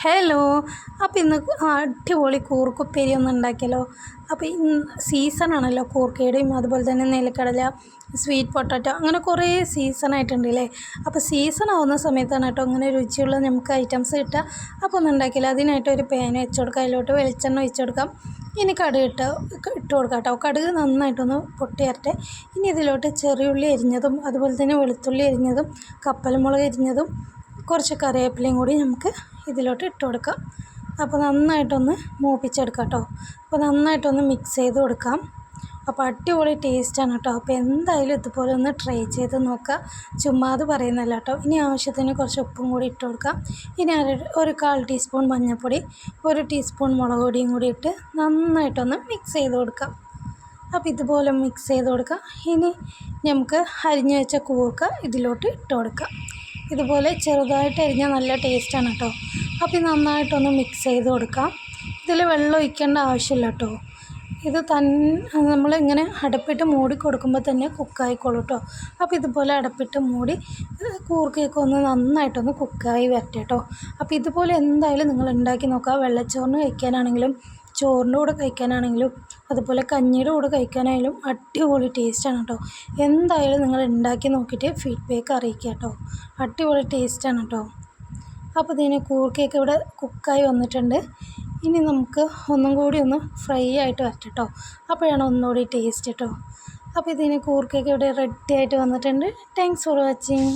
Hello. അപ്പോൾ ഇന്ന് അടിപൊളി കൂർക്കുപ്പേരി ഒന്ന് ഉണ്ടാക്കിയല്ലോ. അപ്പോൾ സീസണാണല്ലോ കൂർക്കയുടെയും അതുപോലെ തന്നെ നിലക്കടല, സ്വീറ്റ് പൊട്ടാറ്റോ, അങ്ങനെ കുറേ സീസണായിട്ടുണ്ട് അല്ലേ. അപ്പോൾ സീസൺ ആവുന്ന സമയത്താണ് കേട്ടോ അങ്ങനെ രുചിയുള്ള നമുക്ക് ഐറ്റംസ് കിട്ടുക. അപ്പോൾ ഒന്ന് ഉണ്ടാക്കില്ല. അതിനായിട്ട് ഒരു പാൻ വെച്ച് കൊടുക്കുക, അതിലോട്ട് വെളിച്ചെണ്ണ ഒഴിച്ച് കൊടുക്കാം. ഇനി കടുക് ഇട്ട് കൊടുക്കാം കേട്ടോ. കടുക് നന്നായിട്ടൊന്ന് പൊട്ടി വരട്ടെ. ഇനി ഇതിലോട്ട് ചെറിയുള്ളി അരിഞ്ഞതും അതുപോലെ തന്നെ വെളുത്തുള്ളി അരിഞ്ഞതും കപ്പൽമുളക് അരിഞ്ഞതും കുറച്ച് കറിവേപ്പിലയും കൂടി നമുക്ക് ഇതിലോട്ട് ഇട്ട് കൊടുക്കാം. അപ്പോൾ നന്നായിട്ടൊന്ന് മൂപ്പിച്ചെടുക്കാം കേട്ടോ. അപ്പോൾ നന്നായിട്ടൊന്ന് മിക്സ് ചെയ്ത് കൊടുക്കാം. അപ്പോൾ അടിപൊളി ടേസ്റ്റാണ് കേട്ടോ. അപ്പോൾ എന്തായാലും ഇതുപോലെ ഒന്ന് ട്രൈ ചെയ്ത് നോക്കുക. ചുമ്മാ അത് പറയുന്നല്ല കേട്ടോ. ഇനി ആവശ്യത്തിന് കുറച്ച് ഉപ്പും കൂടി ഇട്ട് കൊടുക്കാം. ഇനി ഒരു 1/4 ടീസ്പൂൺ മഞ്ഞൾപ്പൊടി, 1 ടീസ്പൂൺ മുളക് പൊടിയും കൂടി ഇട്ട് നന്നായിട്ടൊന്ന് മിക്സ് ചെയ്ത് കൊടുക്കാം. അപ്പോൾ ഇതുപോലെ മിക്സ് ചെയ്ത് കൊടുക്കാം. ഇനി നമുക്ക് അരിഞ്ഞ് വെച്ച കൂർക്ക ഇതിലോട്ട് ഇട്ട് കൊടുക്കാം. ഇതുപോലെ ചെറുതായിട്ട് അരിഞ്ഞാൽ നല്ല ടേസ്റ്റാണ് കേട്ടോ. അപ്പോൾ നന്നായിട്ടൊന്ന് മിക്സ് ചെയ്ത് കൊടുക്കാം. ഇതിൽ വെള്ളം ഒഴിക്കേണ്ട ആവശ്യമില്ല കേട്ടോ. ഇത് നമ്മളിങ്ങനെ അടപ്പിട്ട് മൂടി കൊടുക്കുമ്പോൾ തന്നെ കുക്കായിക്കോളൂ കേട്ടോ. അപ്പോൾ ഇതുപോലെ അടപ്പിട്ട് മൂടി കൂർക്കയൊക്കെ ഒന്ന് നന്നായിട്ടൊന്ന് കുക്കായി വരട്ടെ കേട്ടോ. അപ്പോൾ ഇതുപോലെ എന്തായാലും നിങ്ങൾ ഉണ്ടാക്കി നോക്കുക. വെള്ളച്ചോറിന് കഴിക്കാനാണെങ്കിലും ചോറിൻ്റെ കൂടെ കഴിക്കാനാണെങ്കിലും അതുപോലെ കഞ്ഞിയുടെ കൂടെ കഴിക്കാനായാലും അടിപൊളി ടേസ്റ്റാണ് കേട്ടോ. എന്തായാലും നിങ്ങൾ ഉണ്ടാക്കി നോക്കിയിട്ട് ഫീഡ്ബാക്ക് അറിയിക്കുക കേട്ടോ. അടിപൊളി ടേസ്റ്റാണ് കേട്ടോ. അപ്പോൾ ഇതിന് കൂർക്കയൊക്കെ ഇവിടെ കുക്കായി വന്നിട്ടുണ്ട്. ഇനി നമുക്ക് ഒന്നും കൂടി ഒന്ന് ഫ്രൈ ആയിട്ട് വരട്ടെ കേട്ടോ. അപ്പോഴാണ് ഒന്നുകൂടി ടേസ്റ്റ് കേട്ടോ. അപ്പോൾ ഇതിന് കൂർക്കയൊക്കെ ഇവിടെ റെഡി ആയിട്ട് വന്നിട്ടുണ്ട്. Thanks for watching.